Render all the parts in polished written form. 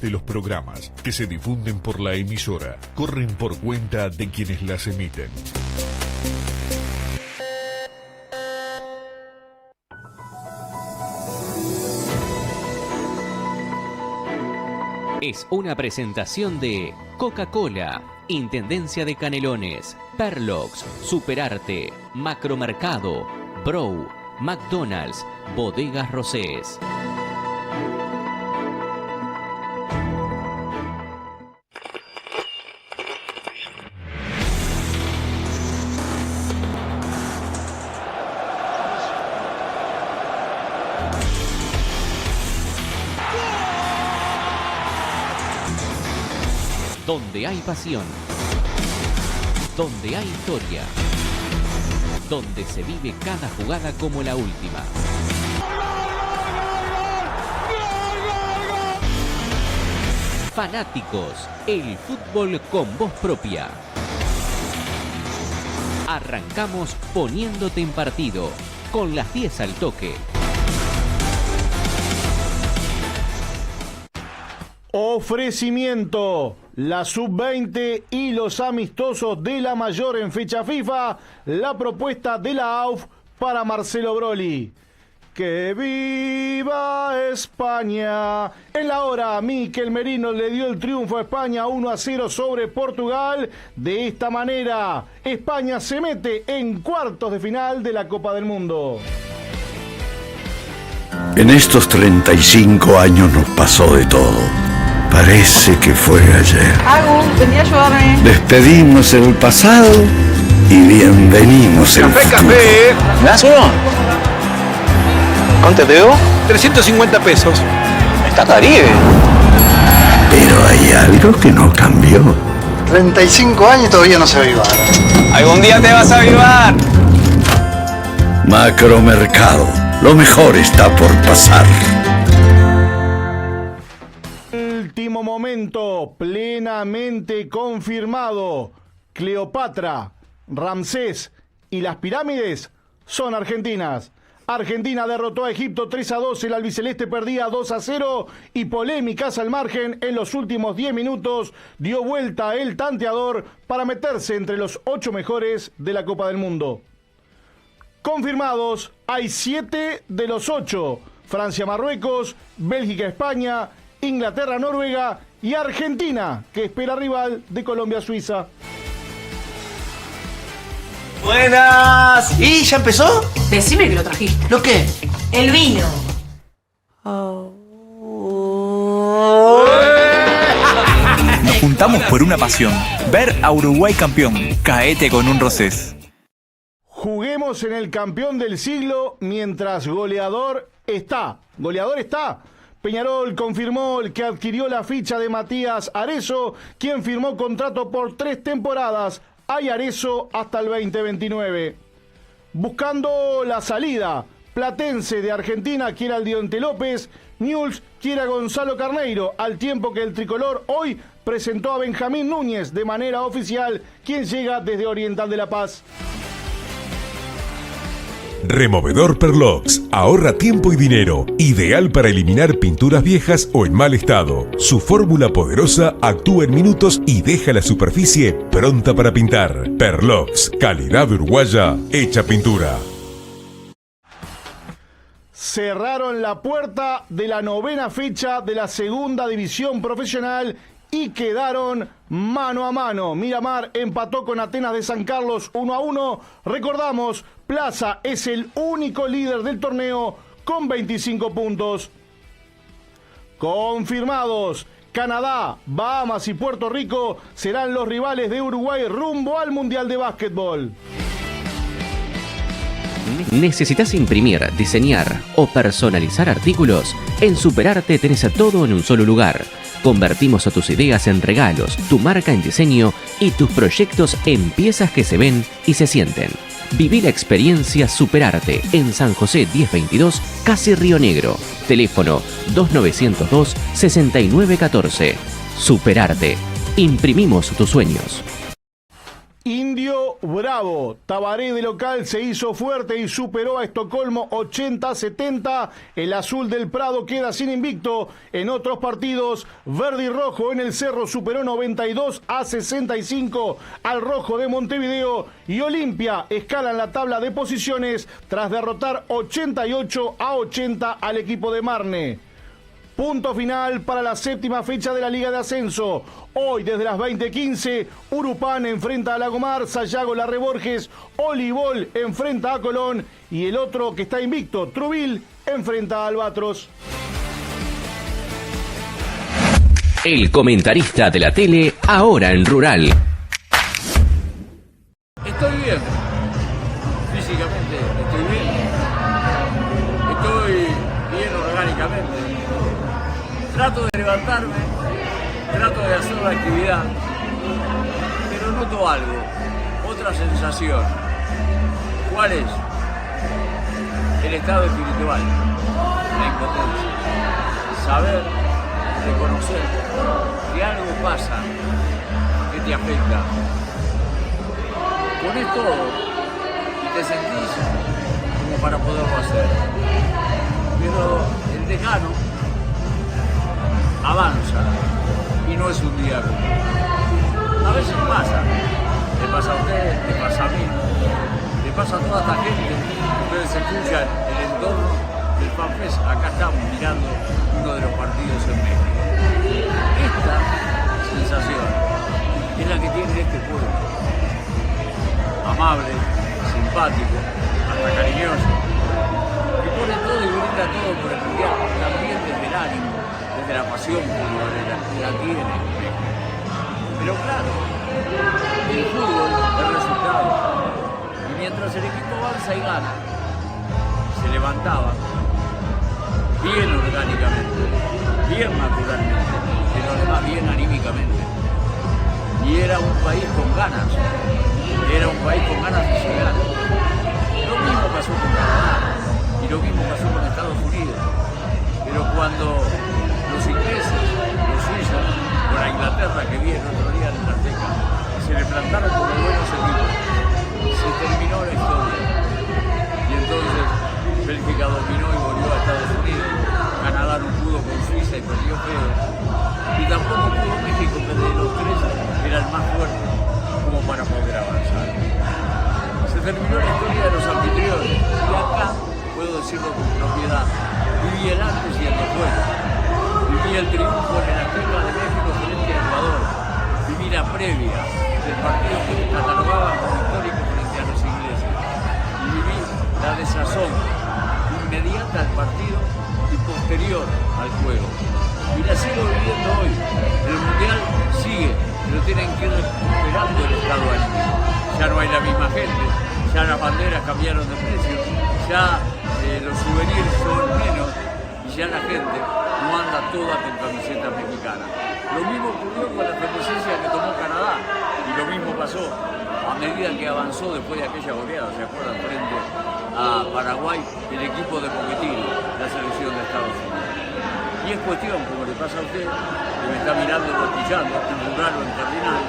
De los programas que se difunden por la emisora corren por cuenta de quienes las emiten. Es una presentación de Coca-Cola, Intendencia de Canelones, Perlox, Superarte, Macromercado, Brow, McDonald's, Bodegas Rosés. Donde hay pasión, donde hay historia, donde se vive cada jugada como la última. Fanáticos, el fútbol con voz propia. Arrancamos poniéndote en partido, con las 10 al toque. Ofrecimiento: la sub-20 y los amistosos de la mayor en fecha FIFA. La propuesta de la AUF para Marcelo Broly. ¡Que viva España! En la hora, Mikel Merino le dio el triunfo a España 1-0 sobre Portugal. De esta manera, España se mete en cuartos de final de la Copa del Mundo. En estos 35 años nos pasó de todo. Parece que fue ayer. Vení a ayudarme. Despedimos el pasado y bienvenimos el futuro. Café. ¿Me das uno? ¿Cuánto te debo? 350 pesos. Está Caribe. Pero hay algo que no cambió. 35 años y todavía no se aviva. Algún día te vas a avivar. Macromercado. Lo mejor está por pasar. Último momento, plenamente confirmado. Cleopatra, Ramsés y las pirámides son argentinas. Argentina derrotó a Egipto 3-2, el albiceleste perdía 2-0 y polémicas al margen. En los últimos 10 minutos dio vuelta el tanteador para meterse entre los 8 mejores de la Copa del Mundo. Confirmados, hay 7 de los 8. Francia-Marruecos, Bélgica-España, Inglaterra-Noruega y Argentina, que espera rival de Colombia-Suiza. Buenas. ¿Y ya empezó? Decime que lo trajiste. ¿Lo qué? El vino. Nos juntamos por una pasión. Ver a Uruguay campeón. Caete con un Rosés. Juguemos en el campeón del siglo mientras goleador está. ¿Goleador está? Peñarol confirmó que adquirió la ficha de Matías Arezzo, quien firmó contrato por 3 temporadas. Hay Arezzo hasta el 2029. Buscando la salida, Platense de Argentina quiere al Dionte López, Newell's quiere a Gonzalo Carneiro, al tiempo que el tricolor hoy presentó a Benjamín Núñez de manera oficial, quien llega desde Oriental de La Paz. Removedor Perlox. Ahorra tiempo y dinero. Ideal para eliminar pinturas viejas o en mal estado. Su fórmula poderosa actúa en minutos y deja la superficie pronta para pintar. Perlox. Calidad uruguaya hecha pintura. Cerraron la puerta de la 9ª fecha de la segunda división profesional y quedaron mano a mano. Miramar empató con Atenas de San Carlos 1-1. Recordamos, Plaza es el único líder del torneo con 25 puntos. Confirmados, Canadá, Bahamas y Puerto Rico serán los rivales de Uruguay rumbo al Mundial de Básquetbol. ¿Necesitas imprimir, diseñar o personalizar artículos? En Superarte tenés a todo en un solo lugar. Convertimos a tus ideas en regalos, tu marca en diseño y tus proyectos en piezas que se ven y se sienten. Viví la experiencia Superarte en San José 1022, casi Río Negro. Teléfono 2902-6914. Superarte. Imprimimos tus sueños. Indio Río Bravo. Tabaré de local se hizo fuerte y superó a Estocolmo 80-70. El azul del Prado queda sin invicto. En otros partidos, verde y rojo en el Cerro superó 92-65 al rojo de Montevideo. Y Olimpia escala en la tabla de posiciones tras derrotar 88-80 al equipo de Marne. Punto final para la séptima fecha de la Liga de Ascenso. Hoy desde las 20:15, Urupán enfrenta a Lagomar, Sayago Larreborges, Olivol enfrenta a Colón y el otro que está invicto, Trubil, enfrenta a Albatros. El comentarista de la tele, ahora en Rural. Estoy bien. Físicamente estoy bien. Estoy bien orgánicamente. Trato de levantarme, trato de hacer la actividad, pero noto algo, otra sensación. ¿Cuál es? El estado espiritual, la impotencia. Saber, reconocer que algo pasa que te afecta. Pones todo y te sentís como para poderlo hacer. Pero el decano avanza y no es un día común. A veces pasa, le pasa a usted, le pasa a mí, le pasa a toda esta gente. Ustedes escuchan el entorno del FanFest. Acá estamos mirando uno de los partidos en México. Esta sensación es la que tiene este pueblo. Amable, simpático, hasta cariñoso, que pone todo y brinda todo por el mundial, también desde el ánimo, desde la pasión futbolera, la tiene. Pero claro, el fútbol es resultado. Y mientras el equipo avanza y gana, se levantaba bien orgánicamente, bien naturalmente, pero además bien anímicamente. Y era un país con ganas. Era un país con ganas de llegar. Lo mismo pasó con Canadá y lo mismo pasó con Estados Unidos. Pero cuando los ingleses, los suizos, o la Inglaterra que vi el otro día en la Azteca, se le plantaron como buenos equipos, se terminó la historia. Y entonces Bélgica dominó y volvió a Estados Unidos. Canadá no pudo con Suiza y perdió feo. Y tampoco pudo México, que de los tres era el más fuerte como para poder avanzar. Se terminó la historia de los anfitriones y acá puedo decirlo con propiedad. Viví el antes y el después. Viví el triunfo en el Azteca de México frente a Ecuador. Viví la previa del partido que catalogaban como histórico frente a los ingleses. Y viví la desazón inmediata al partido y posterior al juego. Y la sigo viviendo hoy. El Mundial sigue, pero tienen que ir recuperando el estado anímico. Ya no hay la misma gente, ya las banderas cambiaron de precio, ya los souvenirs son menos y ya la gente no anda toda con camiseta mexicana. Lo mismo ocurrió con la efervescencia que tomó Canadá y lo mismo pasó a medida que avanzó después de aquella goleada, ¿se acuerdan? Frente a Paraguay, el equipo de Pochettino, la selección de Estados Unidos. Y es cuestión, como le pasa a usted, que me está mirando y escuchando, en Rural o en Cardinal,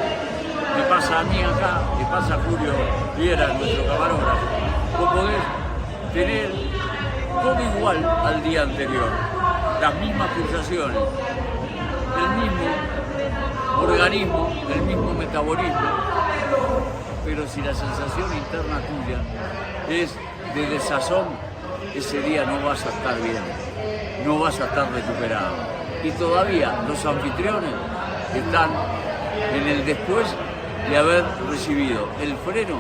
me pasa a mí acá, me pasa a Julio Viera, nuestro camarógrafo, vos podés tener todo igual al día anterior, las mismas pulsaciones, el mismo organismo, el mismo metabolismo, pero si la sensación interna tuya es de desazón, ese día no vas a estar bien, no vas a estar recuperado. Y todavía los anfitriones están en el después de haber recibido el freno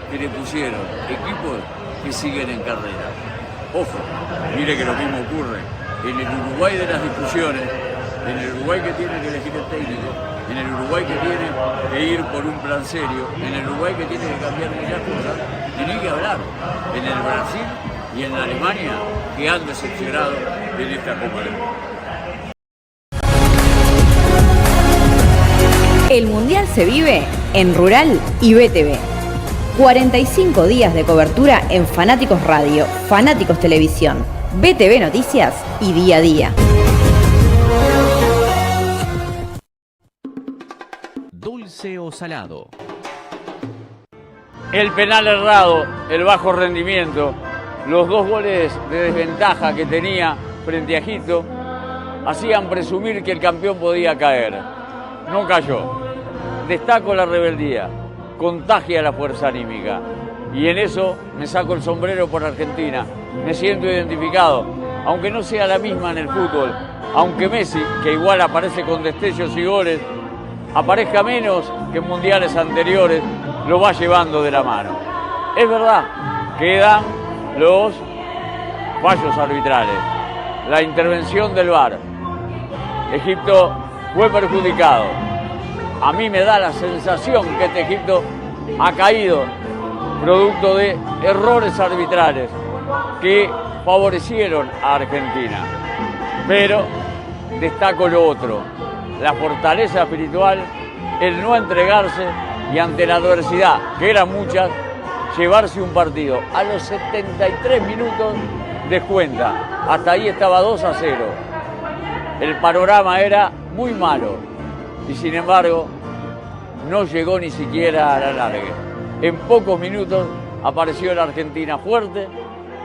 que le pusieron equipos que siguen en carrera. Ojo, mire que lo mismo ocurre en el Uruguay de las discusiones, en el Uruguay que tiene que elegir el técnico, en el Uruguay que tiene que ir por un plan serio, en el Uruguay que tiene que cambiar muchas cosas, y ni que hablar en el Brasil y en la Alemania, que han decepcionado en esta Copa del Mundo. El Mundial se vive en Rural y BTV. 45 días de cobertura en Fanáticos Radio, Fanáticos Televisión, BTV Noticias y Día a Día. Dulce o salado. el penal errado, el bajo rendimiento, los 2 goles de desventaja que tenía frente a Egipto, hacían presumir que el campeón podía caer. No cayó. Destaco la rebeldía, contagia la fuerza anímica. Y en eso me saco el sombrero por Argentina. Me siento identificado, aunque no sea la misma en el fútbol. Aunque Messi, que igual aparece con destellos y goles, aparezca menos que en mundiales anteriores, lo va llevando de la mano. Es verdad, quedan los fallos arbitrales, la intervención del VAR. Egipto fue perjudicado. A mí me da la sensación que este Egipto ha caído producto de errores arbitrales que favorecieron a Argentina. Pero destaco lo otro, la fortaleza espiritual, el no entregarse y ante la adversidad, que eran muchas, llevarse un partido. A los 73 minutos descuenta, hasta ahí estaba 2-0. El panorama era muy malo y sin embargo no llegó ni siquiera a la largue. En pocos minutos apareció la Argentina fuerte,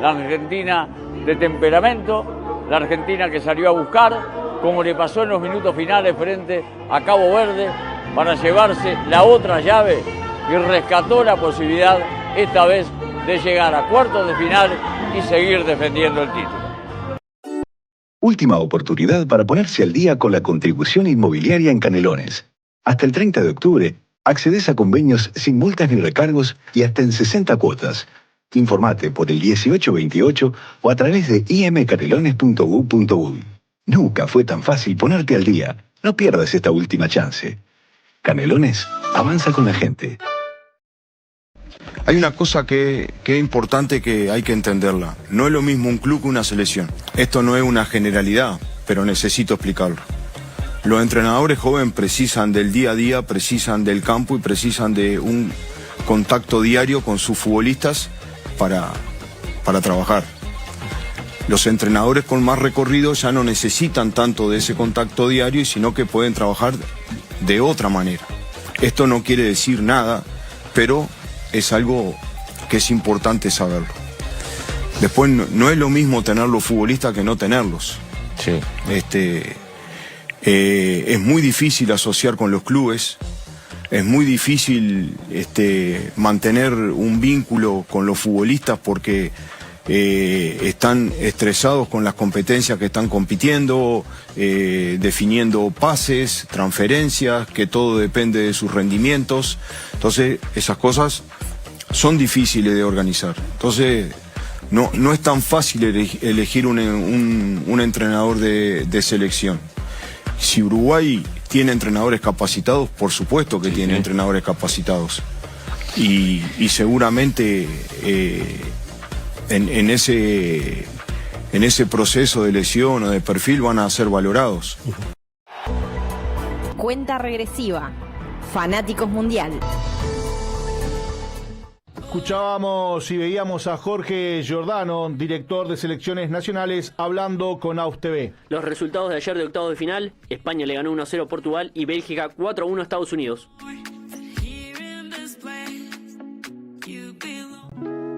la Argentina de temperamento, la Argentina que salió a buscar, como le pasó en los minutos finales frente a Cabo Verde, para llevarse la otra llave y rescató la posibilidad, esta vez, de llegar a cuartos de final y seguir defendiendo el título. Última oportunidad para ponerse al día con la contribución inmobiliaria en Canelones. Hasta el 30 de octubre, accedes a convenios sin multas ni recargos y hasta en 60 cuotas. Informate por el 1828 o a través de imcanelones.gu.uy. Nunca fue tan fácil ponerte al día. No pierdas esta última chance. Canelones, avanza con la gente. Hay una cosa que es importante, que hay que entenderla. No es lo mismo un club que una selección. Esto no es una generalidad, pero necesito explicarlo. Los entrenadores jóvenes precisan del día a día, precisan del campo y precisan de un contacto diario con sus futbolistas para trabajar. Los entrenadores con más recorrido ya no necesitan tanto de ese contacto diario, sino que pueden trabajar de otra manera. Esto no quiere decir nada, pero es algo que es importante saberlo. Después no es lo mismo tener los futbolistas que no tenerlos. Sí. Es muy difícil asociar con los clubes, es muy difícil mantener un vínculo con los futbolistas porque están estresados con las competencias que están compitiendo, definiendo pases, transferencias, que todo depende de sus rendimientos. Entonces esas cosas son difíciles de organizar. Entonces no es tan fácil elegir un entrenador de selección. Si Uruguay tiene entrenadores capacitados, por supuesto que tiene entrenadores capacitados. Y seguramente en ese proceso de elección o de perfil van a ser valorados. Cuenta regresiva. Fanáticos Mundial. Escuchábamos y veíamos a Jorge Giordano, director de selecciones nacionales, hablando con AUF TV. Los resultados de ayer de octavos de final: España le ganó 1-0 a Portugal y Bélgica 4-1 a Estados Unidos.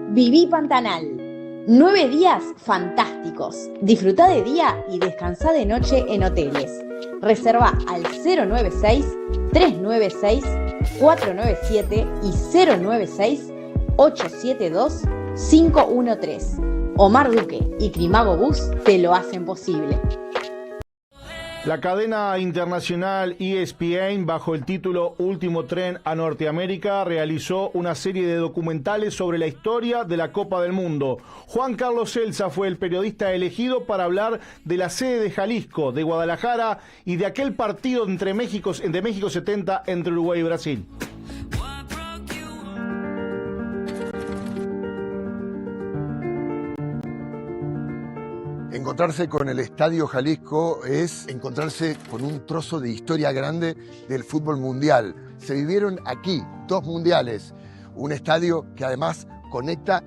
Viví Pantanal. 9 días fantásticos. Disfruta de día y descansa de noche en hoteles. Reserva al 096-396-497 y 096-872-513. Omar Duque y Trimago Bus te lo hacen posible. La cadena internacional ESPN, bajo el título Último Tren a Norteamérica, realizó una serie de documentales sobre la historia de la Copa del Mundo. Juan Carlos Celsa fue el periodista elegido para hablar de la sede de Jalisco, de Guadalajara y de aquel partido de México 70 entre Uruguay y Brasil. Encontrarse con el Estadio Jalisco es encontrarse con un trozo de historia grande del fútbol mundial. Se vivieron aquí 2 mundiales, un estadio que además conecta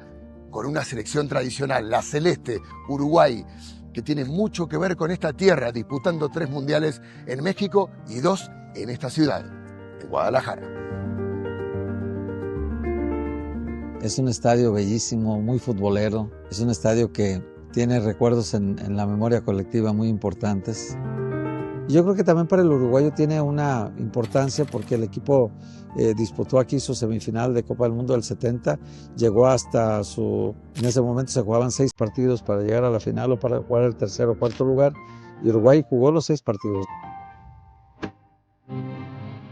con una selección tradicional, la celeste, Uruguay, que tiene mucho que ver con esta tierra, disputando 3 mundiales en México y 2 en esta ciudad, en Guadalajara. Es un estadio bellísimo, muy futbolero. Es un estadio que tiene recuerdos en la memoria colectiva muy importantes. Yo creo que también para el uruguayo tiene una importancia porque el equipo disputó aquí su semifinal de Copa del Mundo del 70, llegó hasta en ese momento se jugaban 6 partidos para llegar a la final o para jugar el tercer o cuarto lugar, y Uruguay jugó los 6 partidos.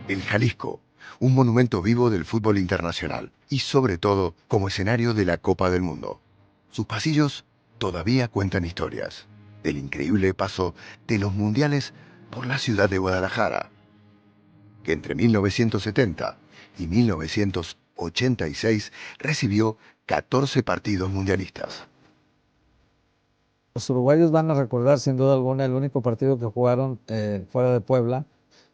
El Jalisco, un monumento vivo del fútbol internacional y sobre todo como escenario de la Copa del Mundo. Sus pasillos todavía cuentan historias del increíble paso de los mundiales por la ciudad de Guadalajara, que entre 1970 y 1986 recibió 14 partidos mundialistas. Los uruguayos van a recordar sin duda alguna el único partido que jugaron fuera de Puebla,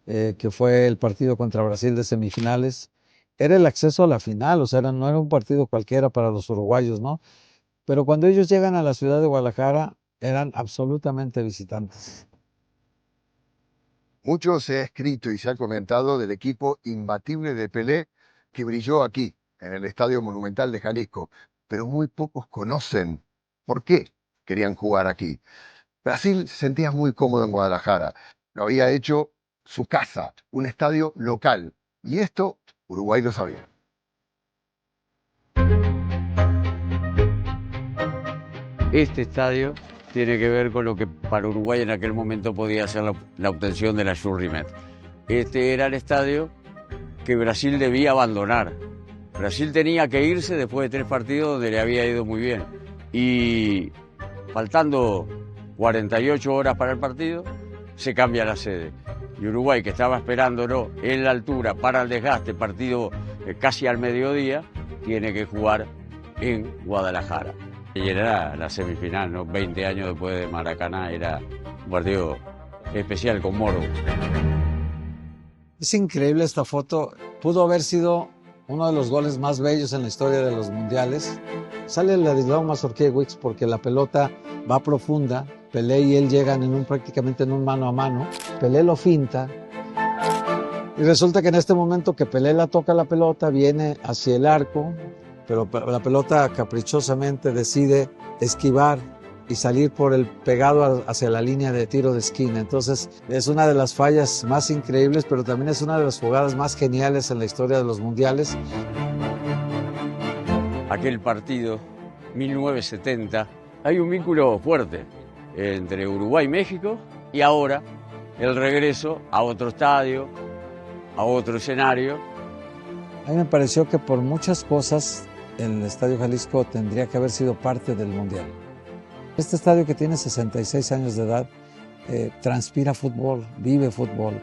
que fue el partido contra Brasil de semifinales. Era el acceso a la final, o sea, no era un partido cualquiera para los uruguayos, ¿no? Pero cuando ellos llegan a la ciudad de Guadalajara, eran absolutamente visitantes. Mucho se ha escrito y se ha comentado del equipo imbatible de Pelé que brilló aquí, en el Estadio Monumental de Jalisco, pero muy pocos conocen por qué querían jugar aquí. Brasil se sentía muy cómodo en Guadalajara, lo había hecho su casa, un estadio local, y esto Uruguay lo sabía. Este estadio tiene que ver con lo que para Uruguay en aquel momento podía ser la obtención de la Shurrimet. Este era el estadio que Brasil debía abandonar. Brasil tenía que irse después de 3 partidos donde le había ido muy bien. Y faltando 48 horas para el partido, se cambia la sede. Y Uruguay, que estaba esperándolo en la altura para el desgaste, partido casi al mediodía, tiene que jugar en Guadalajara. Y era la semifinal, ¿no? 20 años después de Maracaná, era un partido especial con Moro. Es increíble esta foto. Pudo haber sido uno de los goles más bellos en la historia de los mundiales. Sale el Ladislao Mazurkiewicz porque la pelota va profunda. Pelé y él llegan prácticamente en un mano a mano. Pelé lo finta. Y resulta que en este momento que Pelé la toca la pelota, viene hacia el arco, pero la pelota caprichosamente decide esquivar y salir por el pegado hacia la línea de tiro de esquina. Entonces es una de las fallas más increíbles, pero también es una de las jugadas más geniales en la historia de los mundiales. Aquel partido, 1970, hay un vínculo fuerte entre Uruguay y México, y ahora el regreso a otro estadio, a otro escenario. A mí me pareció que por muchas cosas el Estadio Jalisco tendría que haber sido parte del Mundial. Este estadio, que tiene 66 años de edad, transpira fútbol, vive fútbol.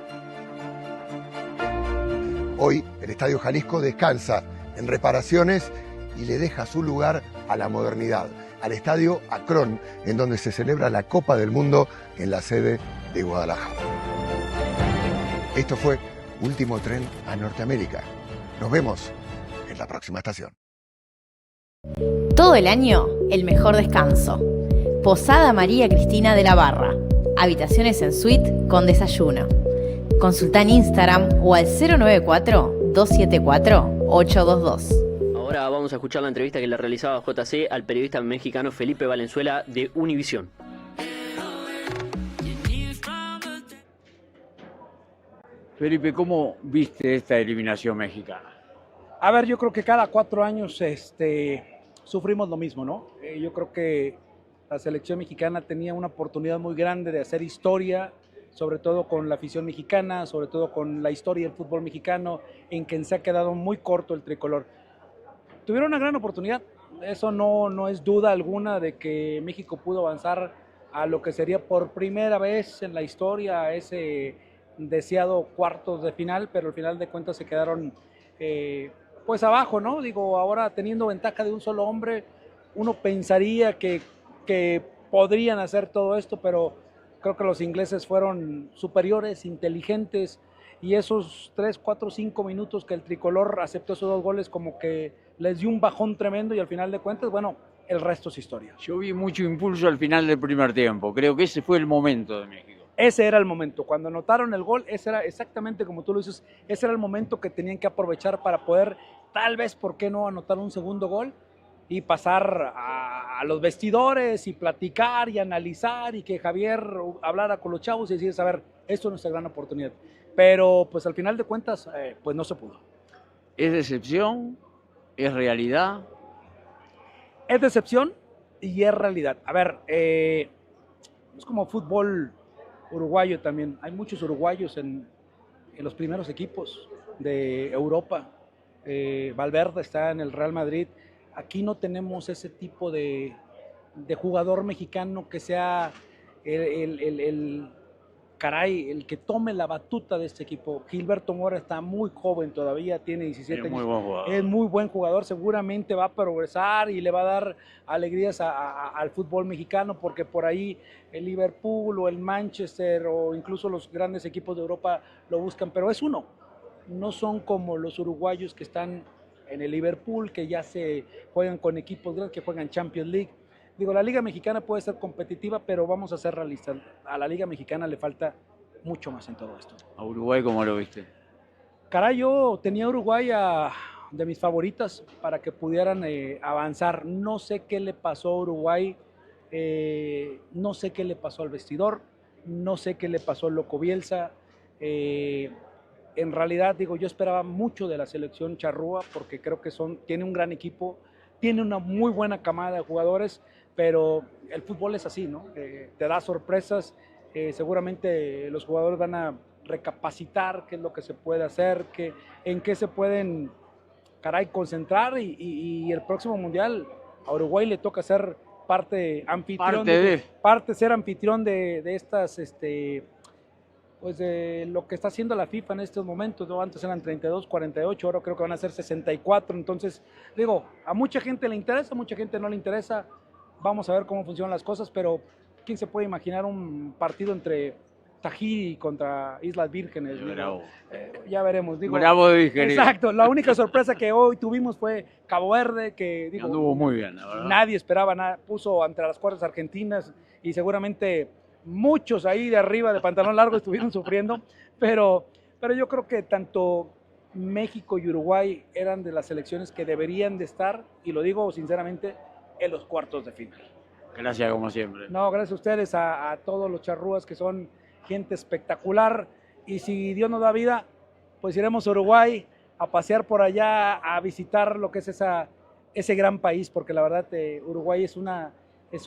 Hoy el Estadio Jalisco descansa en reparaciones y le deja su lugar a la modernidad, al Estadio Akron, en donde se celebra la Copa del Mundo en la sede de Guadalajara. Esto fue Último Tren a Norteamérica. Nos vemos en la próxima estación. Todo el año, el mejor descanso. Posada María Cristina de la Barra. Habitaciones en suite con desayuno. Consulta en Instagram o al 094-274-822. Ahora vamos a escuchar la entrevista que le realizaba JC al periodista mexicano Felipe Valenzuela de Univisión. Felipe, ¿cómo viste esta eliminación mexicana? A ver, yo creo que cada 4 años sufrimos lo mismo, ¿no? Yo creo que la selección mexicana tenía una oportunidad muy grande de hacer historia, sobre todo con la afición mexicana, sobre todo con la historia del fútbol mexicano, en que se ha quedado muy corto el tricolor. Tuvieron una gran oportunidad, eso no es duda alguna de que México pudo avanzar a lo que sería por primera vez en la historia ese deseado cuartos de final, pero al final de cuentas se quedaron pues abajo, ¿no? Digo, ahora teniendo ventaja de un solo hombre, uno pensaría que podrían hacer todo esto, pero creo que los ingleses fueron superiores, inteligentes, y esos 3, 4, 5 minutos que el tricolor aceptó esos 2 goles como que les dio un bajón tremendo, y al final de cuentas, bueno, el resto es historia. Yo vi mucho impulso al final del primer tiempo, creo que ese fue el momento de México. Ese era el momento, cuando anotaron el gol, ese era exactamente como tú lo dices, ese era el momento que tenían que aprovechar para poder tal vez, ¿por qué no anotar un segundo gol y pasar a los vestidores y platicar y analizar y que Javier hablara con los chavos y decir, a ver, esto es nuestra gran oportunidad? Pero pues al final de cuentas, pues no se pudo. ¿Es decepción? ¿Es realidad? Es decepción y es realidad. A ver, es como fútbol uruguayo también. Hay muchos uruguayos en los primeros equipos de Europa. Valverde está en el Real Madrid. Aquí no tenemos ese tipo de jugador mexicano que sea el que tome la batuta de este equipo. Gilberto Mora está muy joven todavía, tiene 17 años. Es muy buen jugador, seguramente va a progresar y le va a dar alegrías al fútbol mexicano, porque por ahí el Liverpool o el Manchester o incluso los grandes equipos de Europa lo buscan, pero es uno. No son como los uruguayos que están en el Liverpool, que ya se juegan con equipos grandes, que juegan Champions League. Digo, la Liga Mexicana puede ser competitiva, pero vamos a ser realistas. A la Liga Mexicana le falta mucho más en todo esto. ¿A Uruguay cómo lo viste? Caray, yo tenía a Uruguay de mis favoritas para que pudieran avanzar. No sé qué le pasó a Uruguay, no sé qué le pasó al vestidor, no sé qué le pasó al Loco Bielsa. En realidad, digo, yo esperaba mucho de la selección charrúa porque creo que tiene un gran equipo, tiene una muy buena camada de jugadores, pero el fútbol es así, ¿no? Te da sorpresas, seguramente los jugadores van a recapacitar qué es lo que se puede hacer, en qué se pueden, concentrar y el próximo Mundial a Uruguay le toca ser ser anfitrión de estas, pues de lo que está haciendo la FIFA en estos momentos, ¿no? Antes eran 32, 48, ahora creo que van a ser 64, entonces, digo, a mucha gente le interesa, a mucha gente no le interesa, vamos a ver cómo funcionan las cosas, pero ¿quién se puede imaginar un partido entre Tahiti contra Islas Vírgenes? Bravo. Ya veremos. Digo, Bravo, querido. Exacto, la única sorpresa que hoy tuvimos fue Cabo Verde, que digo, anduvo muy bien, la verdad. Nadie esperaba nada, puso entre las cuerdas argentinas y seguramente muchos ahí de arriba de pantalón largo estuvieron sufriendo, pero yo creo que tanto México y Uruguay eran de las selecciones que deberían de estar, y lo digo sinceramente, en los cuartos de final. Gracias, como siempre. No, gracias a ustedes, a todos los charrúas que son gente espectacular, y si Dios nos da vida, pues iremos a Uruguay a pasear por allá, a visitar lo que es ese gran país, porque la verdad Uruguay es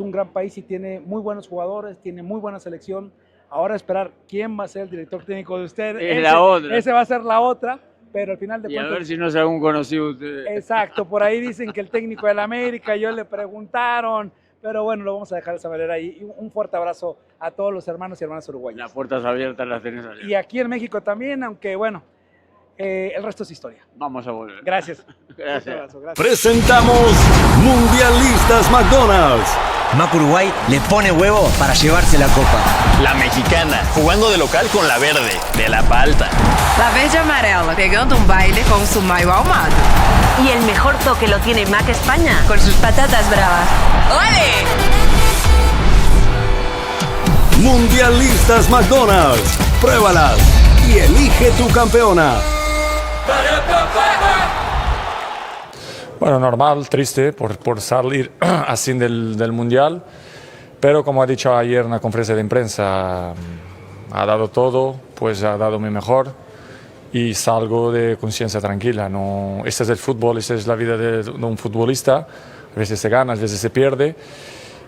un gran país y tiene muy buenos jugadores, tiene muy buena selección. Ahora esperar quién va a ser el director técnico de usted. Ese va a ser la otra, pero al final de cuentas... Y a ver si no es algún conocido usted. Exacto, por ahí dicen que el técnico del América, ellos le preguntaron, pero bueno, lo vamos a dejar de esa manera. Y un fuerte abrazo a todos los hermanos y hermanas uruguayos. Las puertas abiertas las tenés allá. Y aquí en México también, aunque bueno, el resto es historia. Vamos a volver. Gracias. Gracias. Abrazo, gracias. Presentamos Mundialistas McDonald's. Mac Uruguay le pone huevo para llevarse la copa. La mexicana, jugando de local con la verde, de la palta. La verde amarela, pegando un baile con su mayo ahumado. Y el mejor toque lo tiene Mac España, con sus patatas bravas. ¡Ole! Mundialistas McDonald's. Pruébalas y elige tu campeona. Bueno, normal, triste por salir así del Mundial, pero como ha dicho ayer en la conferencia de prensa, ha dado todo, pues ha dado mi mejor y salgo de conciencia tranquila. No, este es el fútbol, esta es la vida de un futbolista, a veces se gana, a veces se pierde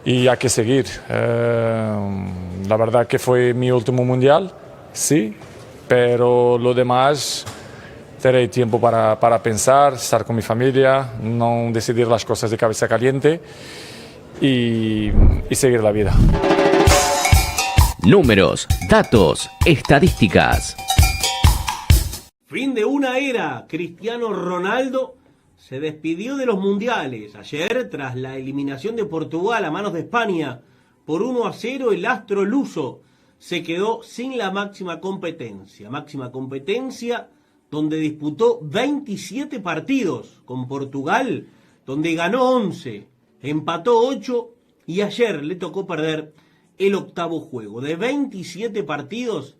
y hay que seguir. La verdad que fue mi último Mundial, sí, pero lo demás... Tendré tiempo para pensar, estar con mi familia, no decidir las cosas de cabeza caliente y seguir la vida. Números, datos, estadísticas. Fin de una era. Cristiano Ronaldo se despidió de los mundiales. Ayer, tras la eliminación de Portugal a manos de España por 1-0, el astro luso se quedó sin la máxima competencia. Máxima competencia donde disputó 27 partidos con Portugal, donde ganó 11, empató 8 y ayer le tocó perder el octavo juego. De 27 partidos,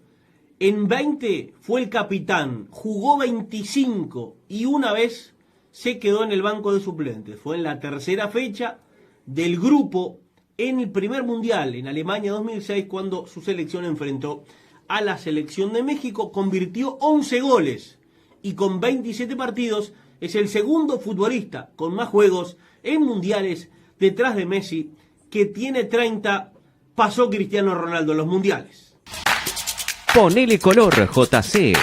en 20 fue el capitán, jugó 25 y una vez se quedó en el banco de suplentes. Fue en la tercera fecha del grupo en el primer mundial en Alemania 2006 cuando su selección enfrentó a la selección de México. Convirtió 11 goles y con 27 partidos es el segundo futbolista con más juegos en mundiales detrás de Messi, que tiene 30. Pasó Cristiano Ronaldo en los mundiales. Ponele color, JC.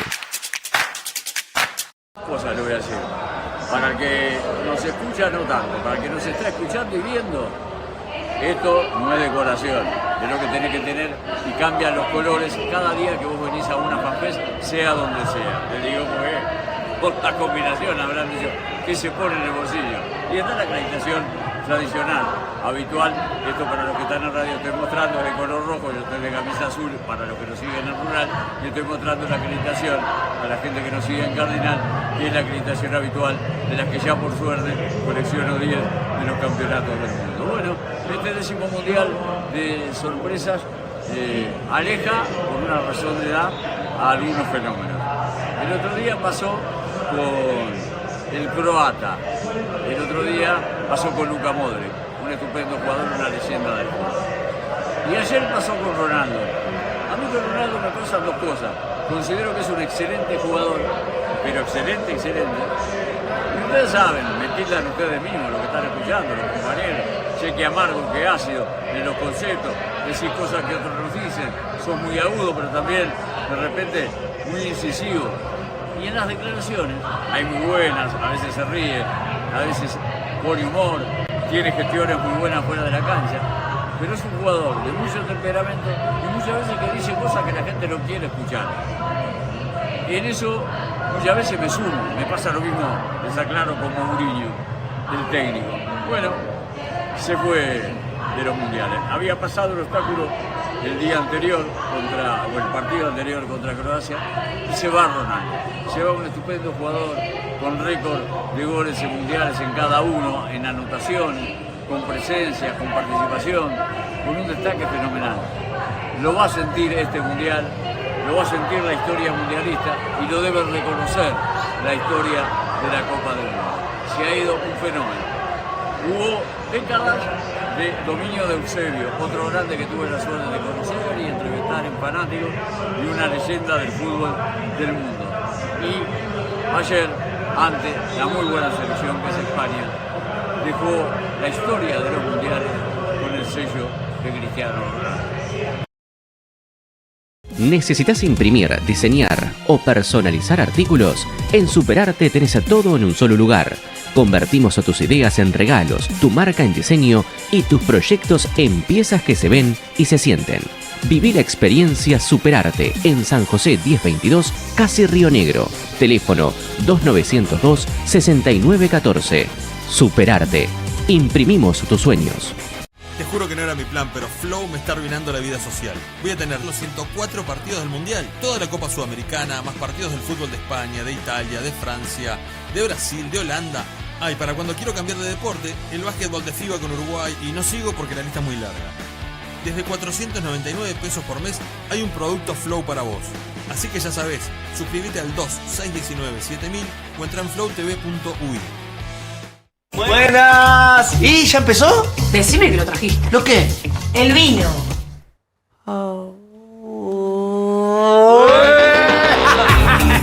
Cosa le voy a decir. Para el que nos escucha, no tanto. Para el que nos está escuchando y viendo, esto no es decoración. Es lo que tenés que tener y cambian los colores cada día que vos venís a una fanfest, sea donde sea. Te digo porque por la combinación habrán dicho que se pone en el bolsillo. Y está la acreditación tradicional, habitual. Esto para los que están en radio estoy mostrando es de color rojo, yo estoy de camisa azul para los que nos siguen en rural, y estoy mostrando la acreditación a la gente que nos sigue en Cardinal, que es la acreditación habitual de las que ya por suerte colecciono 10 de los campeonatos del mundo. Bueno, este 10º mundial de sorpresas aleja, por una razón de edad, a algunos fenómenos. El otro día pasó con el croata, el otro día pasó con Luka Modric, un estupendo jugador, una leyenda del fútbol. Y ayer pasó con Ronaldo. A mí con Ronaldo me pasan dos cosas. Considero que es un excelente jugador, pero excelente. Y ustedes saben, me tildan ustedes mismos, lo que están escuchando, los compañeros. Sé que amargo, que ácido en los conceptos, decir cosas que otros nos dicen, son muy agudos, pero también de repente muy incisivos. Y en las declaraciones hay muy buenas, a veces se ríe, a veces pone humor, tiene gestiones muy buenas fuera de la cancha, pero es un jugador de mucho temperamento y muchas veces que dice cosas que la gente no quiere escuchar. Y en eso muchas veces me sumo, me pasa lo mismo, les aclaro, con Mourinho, el técnico. Bueno, se fue de los mundiales. Había pasado el obstáculo el día anterior o el partido anterior contra Croacia y se va Ronaldo. Se va un estupendo jugador con récord de goles en mundiales en cada uno, en anotaciones, con presencia, con participación, con un destaque fenomenal. Lo va a sentir este mundial, lo va a sentir la historia mundialista y lo debe reconocer la historia de la Copa del Mundo. Se ha ido un fenómeno. Hubo décadas de dominio de Eusebio, otro grande que tuve la suerte de conocer y entrevistar en Fanáticos, y una leyenda del fútbol del mundo. Y ayer, ante la muy buena selección que es España, dejó la historia de los mundiales con el sello de Cristiano Ronaldo. ¿Necesitas imprimir, diseñar o personalizar artículos? En Superarte tenés todo en un solo lugar. Convertimos tus ideas en regalos, tu marca en diseño y tus proyectos en piezas que se ven y se sienten. Viví la experiencia Superarte en San José 1022, casi Río Negro. Teléfono 2902-6914. Superarte. Imprimimos tus sueños. Te juro que no era mi plan, pero Flow me está arruinando la vida social. Voy a tener los 104 partidos del Mundial, toda la Copa Sudamericana, más partidos del fútbol de España, de Italia, de Francia, de Brasil, de Holanda. Y para cuando quiero cambiar de deporte, el básquetbol de FIBA con Uruguay, y no sigo porque la lista es muy larga. Desde 499 pesos por mes hay un producto Flow para vos. Así que ya sabés, suscríbete al 2-619-7000 o entra en flowtv.uy. Buenas. ¿Y ya empezó? Decime que lo trajiste. ¿Lo qué? El vino.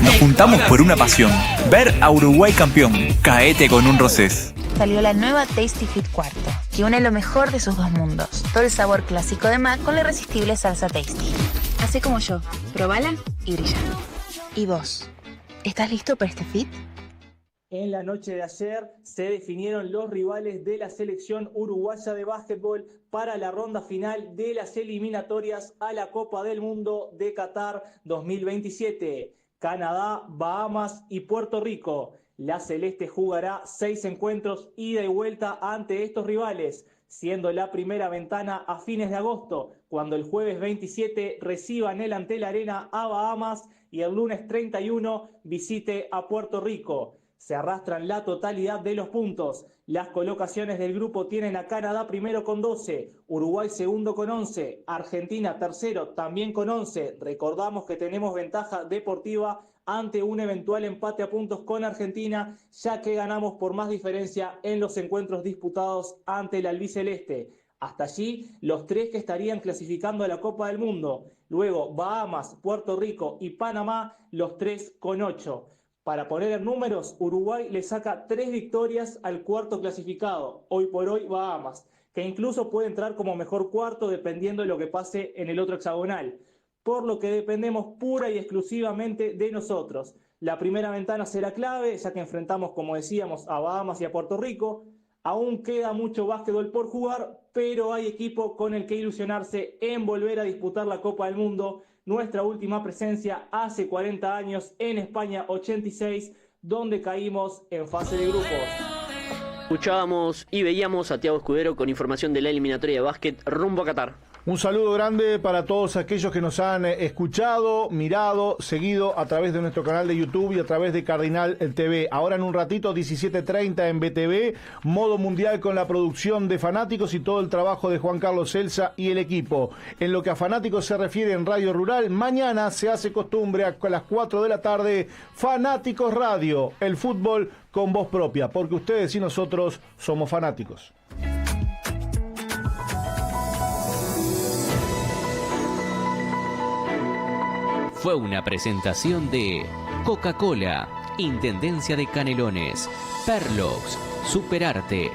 Nos juntamos por una pasión, ver a Uruguay campeón. Caete con un rosés. Salió la nueva Tasty Fit Cuarto, que une lo mejor de sus dos mundos. Todo el sabor clásico de Mac con la irresistible salsa Tasty. Hacé como yo, probala y brilla. ¿Y vos? ¿Estás listo para este fit? En la noche de ayer se definieron los rivales de la selección uruguaya de básquetbol para la ronda final de las eliminatorias a la Copa del Mundo de Qatar 2027. Canadá, Bahamas y Puerto Rico. La Celeste jugará 6 encuentros ida y vuelta ante estos rivales, siendo la primera ventana a fines de agosto, cuando el jueves 27 reciban el Antel Arena a Bahamas y el lunes 31 visite a Puerto Rico. Se arrastran la totalidad de los puntos. Las colocaciones del grupo tienen a Canadá primero con 12, Uruguay segundo con 11, Argentina tercero también con 11. Recordamos que tenemos ventaja deportiva ante un eventual empate a puntos con Argentina, ya que ganamos por más diferencia en los encuentros disputados ante el albiceleste. Hasta allí, los 3 que estarían clasificando a la Copa del Mundo. Luego, Bahamas, Puerto Rico y Panamá, los 3 con 8. Para poner en números, Uruguay le saca 3 victorias al cuarto clasificado, hoy por hoy Bahamas, que incluso puede entrar como mejor cuarto dependiendo de lo que pase en el otro hexagonal, por lo que dependemos pura y exclusivamente de nosotros. La primera ventana será clave, ya que enfrentamos, como decíamos, a Bahamas y a Puerto Rico. Aún queda mucho básquetbol por jugar, pero hay equipo con el que ilusionarse en volver a disputar la Copa del Mundo. Nuestra última presencia hace 40 años en España 86, donde caímos en fase de grupos. Escuchábamos y veíamos a Thiago Escudero con información de la eliminatoria de básquet rumbo a Qatar. Un saludo grande para todos aquellos que nos han escuchado, mirado, seguido a través de nuestro canal de YouTube y a través de Cardinal TV. Ahora en un ratito, 17:30 en BTV, modo mundial con la producción de Fanáticos y todo el trabajo de Juan Carlos Celsa y el equipo. En lo que a Fanáticos se refiere en Radio Rural, mañana se hace costumbre a las 4 de la tarde, Fanáticos Radio, el fútbol con voz propia, porque ustedes y nosotros somos fanáticos. Fue una presentación de Coca-Cola, Intendencia de Canelones, Perlox, Superarte.